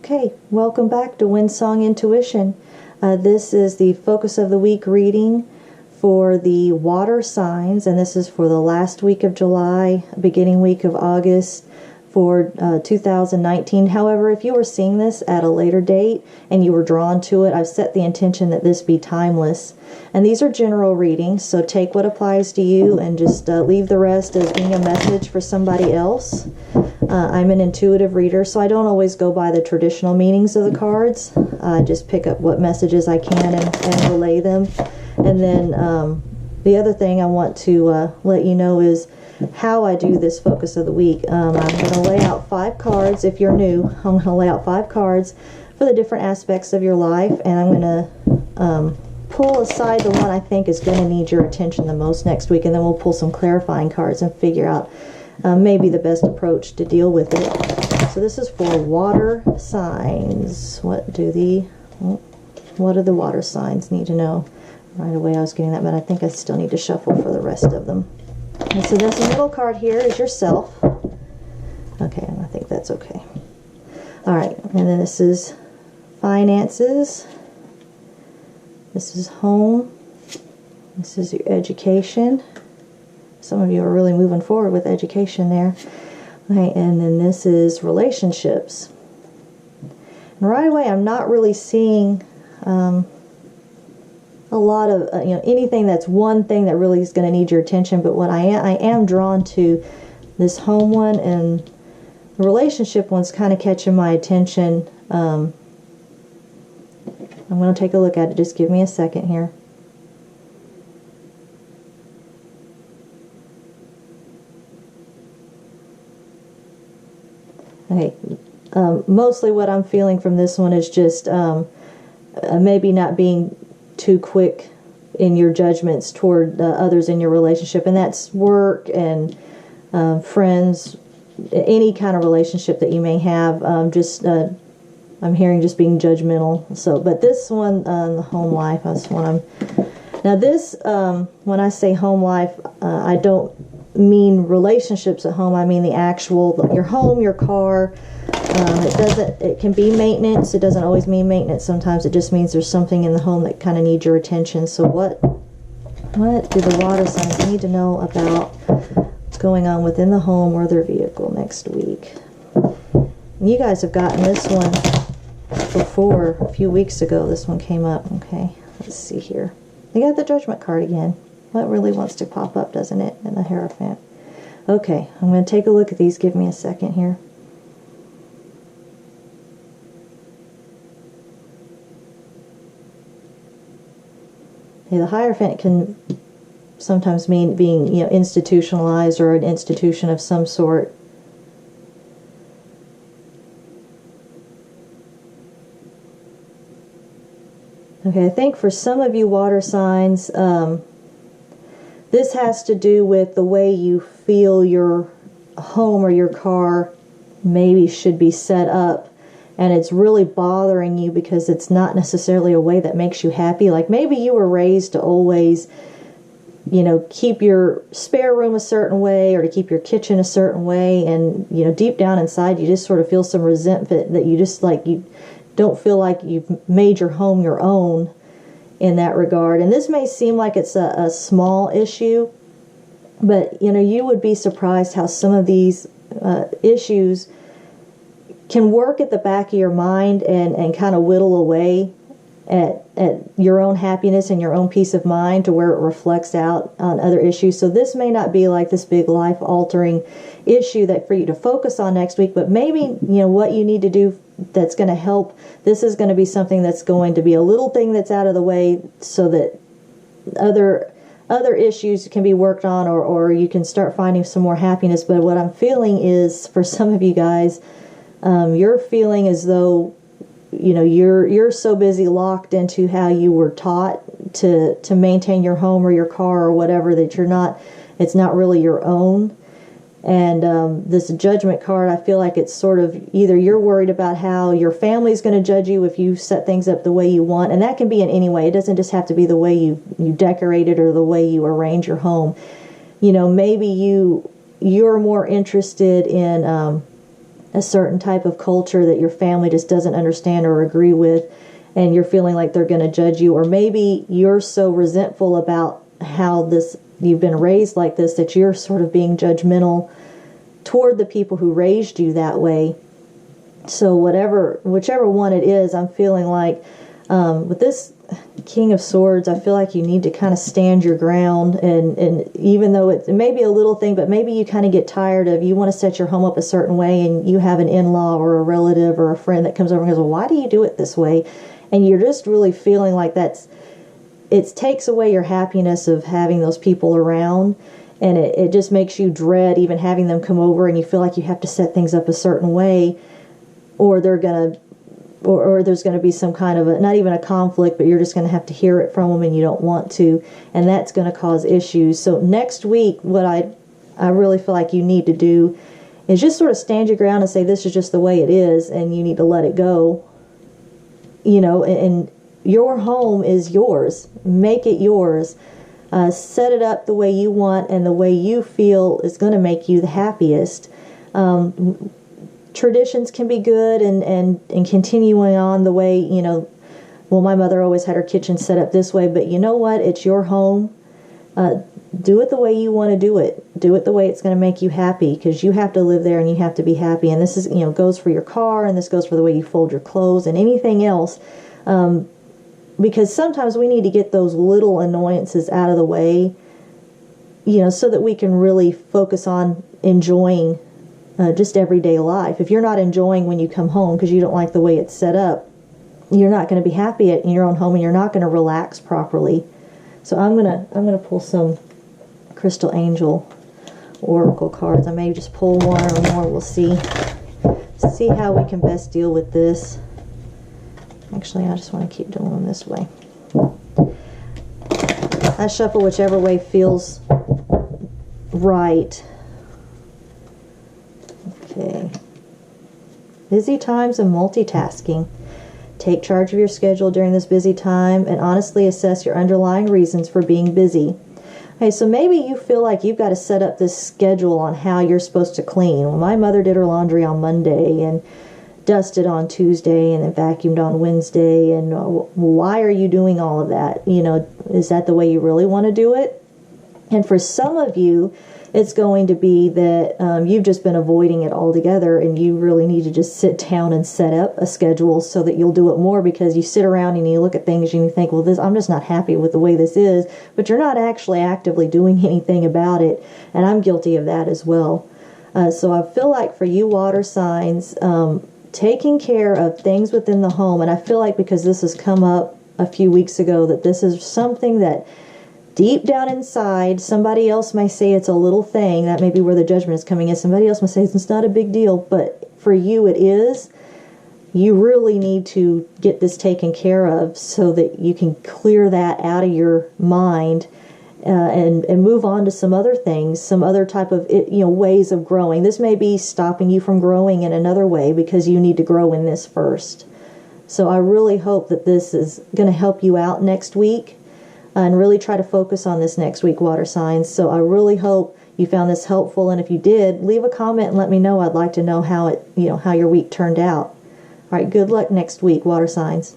Okay, welcome back to Windsong Intuition. This is the Focus of the Week reading for the water signs, and this is for the last week of July, beginning week of August for 2019. However, if you were seeing this at a later date and you were drawn to it, I've set the intention that this be timeless. And these are general readings, so take what applies to you and just leave the rest as being a message for somebody else. I'm an intuitive reader, so I don't always go by the traditional meanings of the cards. I just pick up what messages I can and relay them. And then the other thing I want to let you know is how I do this Focus of the Week. I'm going to lay out 5 cards. If you're new, I'm going to lay out 5 cards for the different aspects of your life, and I'm going to pull aside the one I think is going to need your attention the most next week, and then we'll pull some clarifying cards and figure out maybe the best approach to deal with it. So this is for water signs. What do the water signs need to know? Right away I was getting that, but I think I still need to shuffle for the rest of them. And so this middle card here is yourself. Okay, and I think that's okay. All right, and then this is finances. This is home. This is your education. Some of you are really moving forward with education there. Okay, and then this is relationships. And right away, I'm not really seeing a lot of anything that's one thing that really is going to need your attention. But what I am drawn to this home one, and the relationship one's kind of catching my attention. I'm going to take a look at it. Just give me a second here. Okay, mostly what I'm feeling from this one is just maybe not being too quick in your judgments toward others in your relationship, and that's work and friends, any kind of relationship that you may have. I'm hearing just being judgmental. So, but this one, the home life, that's one I'm. Now this, when I say home life, I don't mean relationships at home. I mean the actual, your home, your car. It can be maintenance. It doesn't always mean maintenance. Sometimes it just means there's something in the home that kind of needs your attention. So what do the water signs need to know about what's going on within the home or their vehicle next week? And you guys have gotten this one before. A few weeks ago this one came up. Okay, let's see here. We got the Judgment card again. What really wants to pop up, doesn't it? And the Hierophant. Okay, I'm going to take a look at these. Give me a second here. Okay, the Hierophant can sometimes mean being, institutionalized or an institution of some sort. Okay, I think for some of you water signs, this has to do with the way you feel your home or your car maybe should be set up, and it's really bothering you because it's not necessarily a way that makes you happy. Like maybe you were raised to always, keep your spare room a certain way or to keep your kitchen a certain way, and deep down inside you just sort of feel some resentment that you just you don't feel like you've made your home your own in that regard. And this may seem like it's a small issue, but you would be surprised how some of these issues can work at the back of your mind and kind of whittle away at your own happiness and your own peace of mind to where it reflects out on other issues. So this may not be like this big life-altering issue that for you to focus on next week, but maybe what you need to do that's going to help. This is going to be something that's going to be a little thing that's out of the way so that other issues can be worked on, or you can start finding some more happiness. But what I'm feeling is, for some of you guys, you're feeling as though you're so busy locked into how you were taught to maintain your home or your car or whatever that it's not really your own. And this Judgment card, I feel like it's sort of either you're worried about how your family's going to judge you if you set things up the way you want, and that can be in any way. It doesn't just have to be the way you decorate it or the way you arrange your home. Maybe you're more interested in a certain type of culture that your family just doesn't understand or agree with, and you're feeling like they're going to judge you, or maybe you're so resentful about how you've been raised like this that you're sort of being judgmental toward the people who raised you that way. So whichever one it is, I'm feeling like with this King of Swords, I feel like you need to kind of stand your ground, and even though it may be a little thing, but maybe you kind of get tired of, you want to set your home up a certain way, and you have an in-law or a relative or a friend that comes over and goes, well, why do you do it this way? And you're just really feeling like it takes away your happiness of having those people around, and it just makes you dread even having them come over, and you feel like you have to set things up a certain way, or they're going to, or there's going to be some kind of not even a conflict, but you're just going to have to hear it from them and you don't want to, and that's going to cause issues. So next week, what I really feel like you need to do is just sort of stand your ground and say, this is just the way it is, and you need to let it go. And your home is yours. Make it yours. Set it up the way you want and the way you feel is going to make you the happiest. Traditions can be good, and continuing on the way, well, my mother always had her kitchen set up this way, but you know what? It's your home. Do it the way you want to do it. Do it the way it's going to make you happy, because you have to live there and you have to be happy. And this is, goes for your car, and this goes for the way you fold your clothes and anything else. Because sometimes we need to get those little annoyances out of the way, so that we can really focus on enjoying just everyday life. If you're not enjoying when you come home because you don't like the way it's set up, you're not going to be happy in your own home, and you're not going to relax properly. So I'm gonna pull some Crystal Angel Oracle cards. I may just pull one or more. We'll see how we can best deal with this. Actually, I just want to keep doing them this way. I shuffle whichever way feels right. Okay. Busy times and multitasking. Take charge of your schedule during this busy time and honestly assess your underlying reasons for being busy. Okay, so maybe you feel like you've got to set up this schedule on how you're supposed to clean. Well, my mother did her laundry on Monday and dusted on Tuesday and then vacuumed on Wednesday. And why are you doing all of that? Is that the way you really want to do it? And for some of you, it's going to be that you've just been avoiding it altogether, and you really need to just sit down and set up a schedule so that you'll do it more, because you sit around and you look at things and you think, well, I'm just not happy with the way this is, but you're not actually actively doing anything about it, and I'm guilty of that as well. So I feel like for you water signs, taking care of things within the home, and I feel like because this has come up a few weeks ago, that this is something that deep down inside, somebody else may say it's a little thing. That may be where the judgment is coming in. Somebody else may say it's not a big deal, but for you it is. You really need to get this taken care of so that you can clear that out of your mind and move on to some other things, some other type of ways of growing. This may be stopping you from growing in another way because you need to grow in this first. So I really hope that this is going to help you out next week. And really try to focus on this next week, water signs. So I really hope you found this helpful, and if you did, leave a comment and let me know. I'd like to know how your week turned out. All right, good luck next week, water signs.